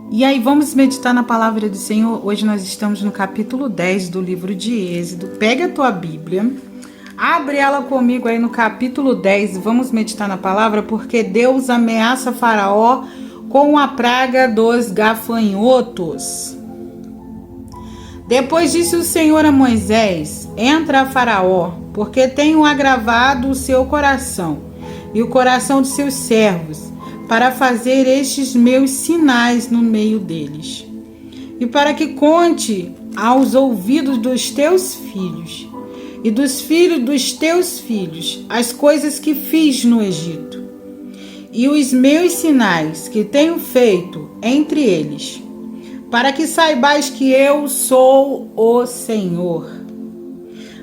E aí vamos meditar na palavra do Senhor. Hoje nós estamos no capítulo 10 do livro de Êxodo. Pega a tua Bíblia, abre ela comigo aí no capítulo 10. Vamos meditar na palavra, porque Deus ameaça Faraó com a praga dos gafanhotos. Depois disse o Senhor a Moisés: entra a Faraó, porque tenho agravado o seu coração e o coração de seus servos, para fazer estes meus sinais no meio deles, e para que conte aos ouvidos dos teus filhos e dos filhos dos teus filhos as coisas que fiz no Egito, e os meus sinais que tenho feito entre eles, para que saibais que eu sou o Senhor.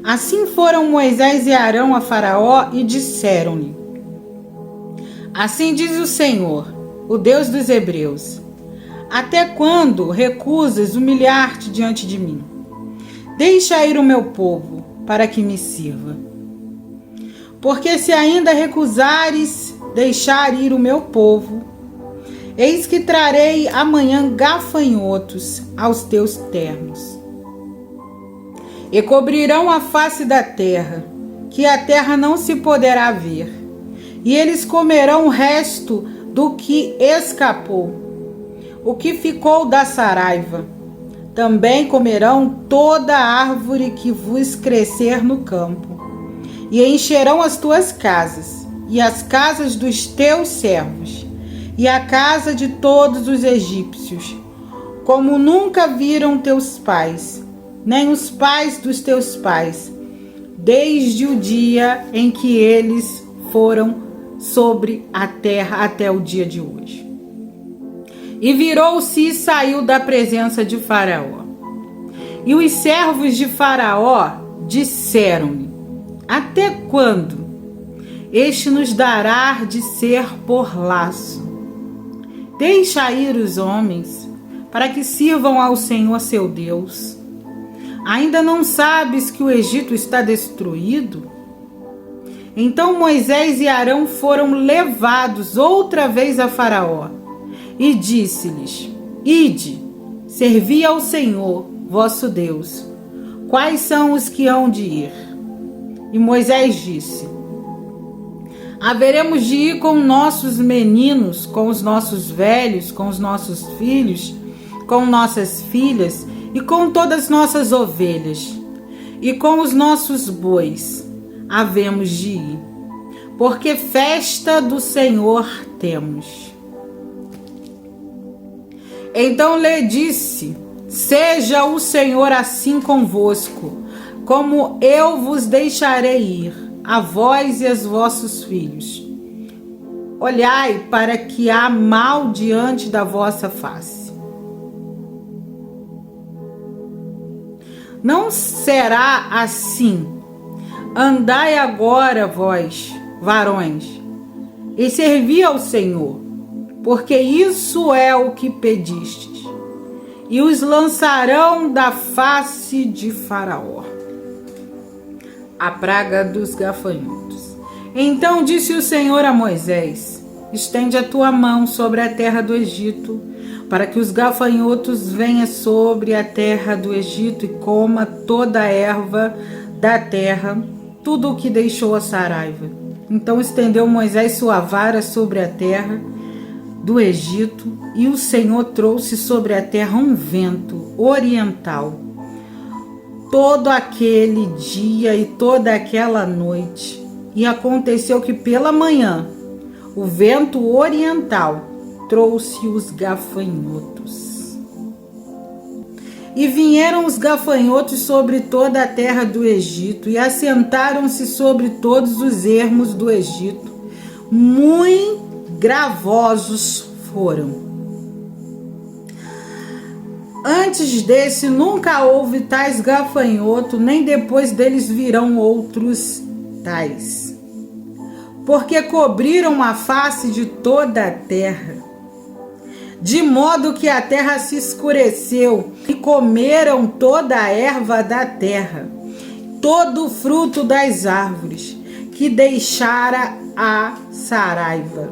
Assim foram Moisés e Arão a Faraó e disseram-lhe: assim diz o Senhor, o Deus dos Hebreus: até quando recusas humilhar-te diante de mim? Deixa ir o meu povo, para que me sirva. Porque se ainda recusares deixar ir o meu povo, eis que trarei amanhã gafanhotos aos teus termos, e cobrirão a face da terra, que a terra não se poderá ver. E eles comerão o resto do que escapou, o que ficou da saraiva. Também comerão toda a árvore que vos crescer no campo, e encherão as tuas casas, e as casas dos teus servos, e a casa de todos os egípcios, como nunca viram teus pais, nem os pais dos teus pais, desde o dia em que eles foram sobre a terra até o dia de hoje. E virou-se e saiu da presença de Faraó. E os servos de Faraó disseram-lhe: até quando este nos dará de ser por laço? Deixa ir os homens, para que sirvam ao Senhor seu Deus. Ainda não sabes que o Egito está destruído? Então Moisés e Arão foram levados outra vez a Faraó, e disse-lhes: ide, servi ao Senhor vosso Deus. Quais são os que hão de ir? E Moisés disse: haveremos de ir com nossos meninos, com os nossos velhos, com os nossos filhos, com nossas filhas, e com todas nossas ovelhas, e com os nossos bois havemos de ir, porque festa do Senhor temos. Então lhe disse: seja o Senhor assim convosco, como eu vos deixarei ir, a vós e aos vossos filhos. Olhai para que há mal diante da vossa face. Não será assim. Andai agora, vós, varões, e servi ao Senhor, porque isso é o que pedistes, e os lançarão da face de Faraó. A praga dos gafanhotos. Então disse o Senhor a Moisés: estende a tua mão sobre a terra do Egito, para que os gafanhotos venham sobre a terra do Egito e coma toda a erva da terra, tudo o que deixou a saraiva. Então estendeu Moisés sua vara sobre a terra do Egito, e o Senhor trouxe sobre a terra um vento oriental, todo aquele dia e toda aquela noite. E aconteceu que pela manhã o vento oriental trouxe os gafanhotos. E vieram os gafanhotos sobre toda a terra do Egito, e assentaram-se sobre todos os ermos do Egito. Muito gravosos foram. Antes desse nunca houve tais gafanhoto, nem depois deles virão outros tais. Porque cobriram a face de toda a terra, de modo que a terra se escureceu, e comeram toda a erva da terra, todo o fruto das árvores, que deixara a saraiva,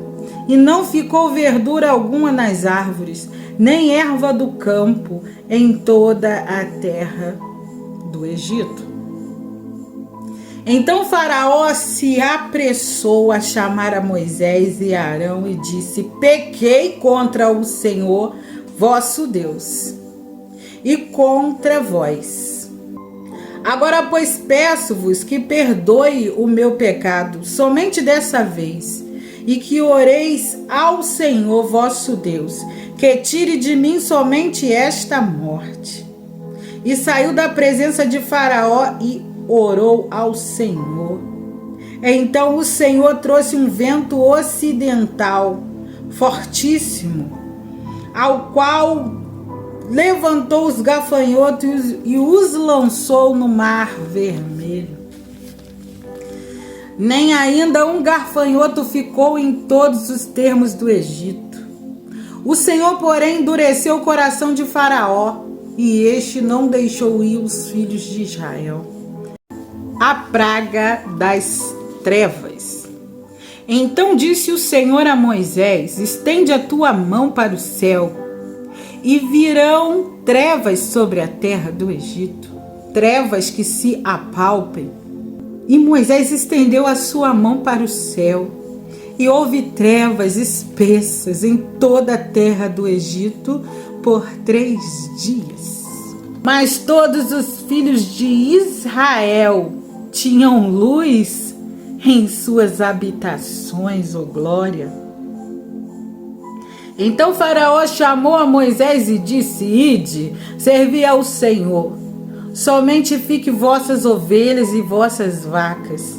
e não ficou verdura alguma nas árvores, nem erva do campo em toda a terra do Egito. Então Faraó se apressou a chamar a Moisés e Arão e disse: pequei contra o Senhor vosso Deus e contra vós. Agora, pois, peço-vos que perdoe o meu pecado somente dessa vez, e que oreis ao Senhor vosso Deus, que tire de mim somente esta morte. E saiu da presença de Faraó e orou ao Senhor. Então o Senhor trouxe um vento ocidental fortíssimo, ao qual levantou os gafanhotos e os lançou no mar vermelho. Nem ainda um gafanhoto ficou em todos os termos do Egito. O Senhor, porém, endureceu o coração de Faraó, e este não deixou ir os filhos de Israel. A praga das trevas. Então disse o Senhor a Moisés: estende a tua mão para o céu, e virão trevas sobre a terra do Egito, trevas que se apalpem. E Moisés estendeu a sua mão para o céu, e houve trevas espessas em toda a terra do Egito por 3 dias. Mas todos os filhos de Israel tinham luz em suas habitações, ó glória. Então Faraó chamou a Moisés e disse: ide, servi ao Senhor, somente fique vossas ovelhas e vossas vacas.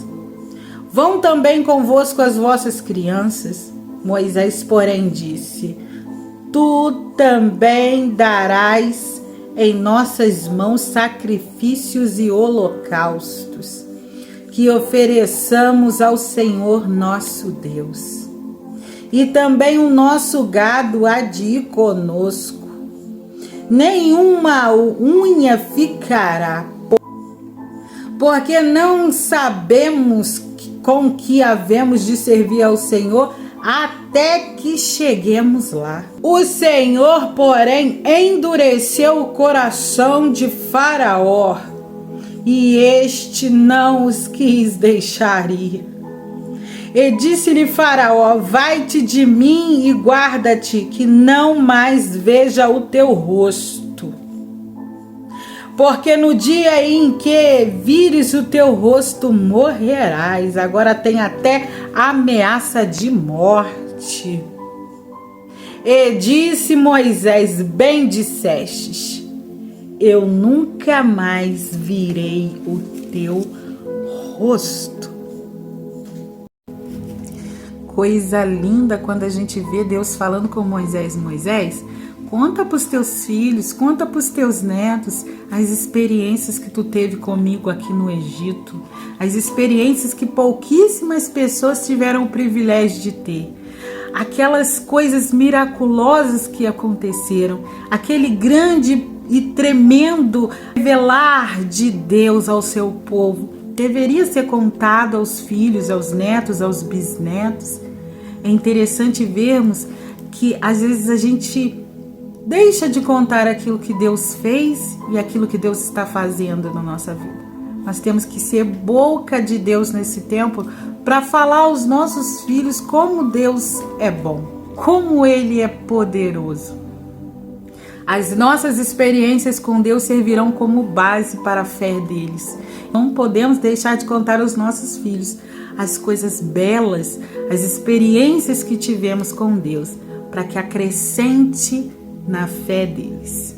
Vão também convosco as vossas crianças. Moisés, porém, disse: tu também darás em nossas mãos sacrifícios e holocaustos, que ofereçamos ao Senhor nosso Deus. E também o nosso gado há de ir conosco. Nenhuma unha ficará, porque não sabemos com que havemos de servir ao Senhor até que cheguemos lá. O Senhor, porém, endureceu o coração de Faraó, e este não os quis deixar ir. E disse-lhe Faraó: vai-te de mim e guarda-te, que não mais veja o teu rosto. Porque no dia em que vires o teu rosto, morrerás. Agora tem até ameaça de morte. E disse Moisés: bem dissestes, eu nunca mais virei o teu rosto. Coisa linda quando a gente vê Deus falando com Moisés: Moisés, conta para os teus filhos, conta para os teus netos as experiências que tu teve comigo aqui no Egito, as experiências que pouquíssimas pessoas tiveram o privilégio de ter, aquelas coisas miraculosas que aconteceram, aquele grande e tremendo revelar de Deus ao seu povo. Deveria ser contado aos filhos, aos netos, aos bisnetos. É interessante vermos que às vezes a gente deixa de contar aquilo que Deus fez e aquilo que Deus está fazendo na nossa vida. Nós temos que ser boca de Deus nesse tempo para falar aos nossos filhos como Deus é bom, como Ele é poderoso. As nossas experiências com Deus servirão como base para a fé deles. Não podemos deixar de contar aos nossos filhos as coisas belas, as experiências que tivemos com Deus, para que acrescente na fé deles.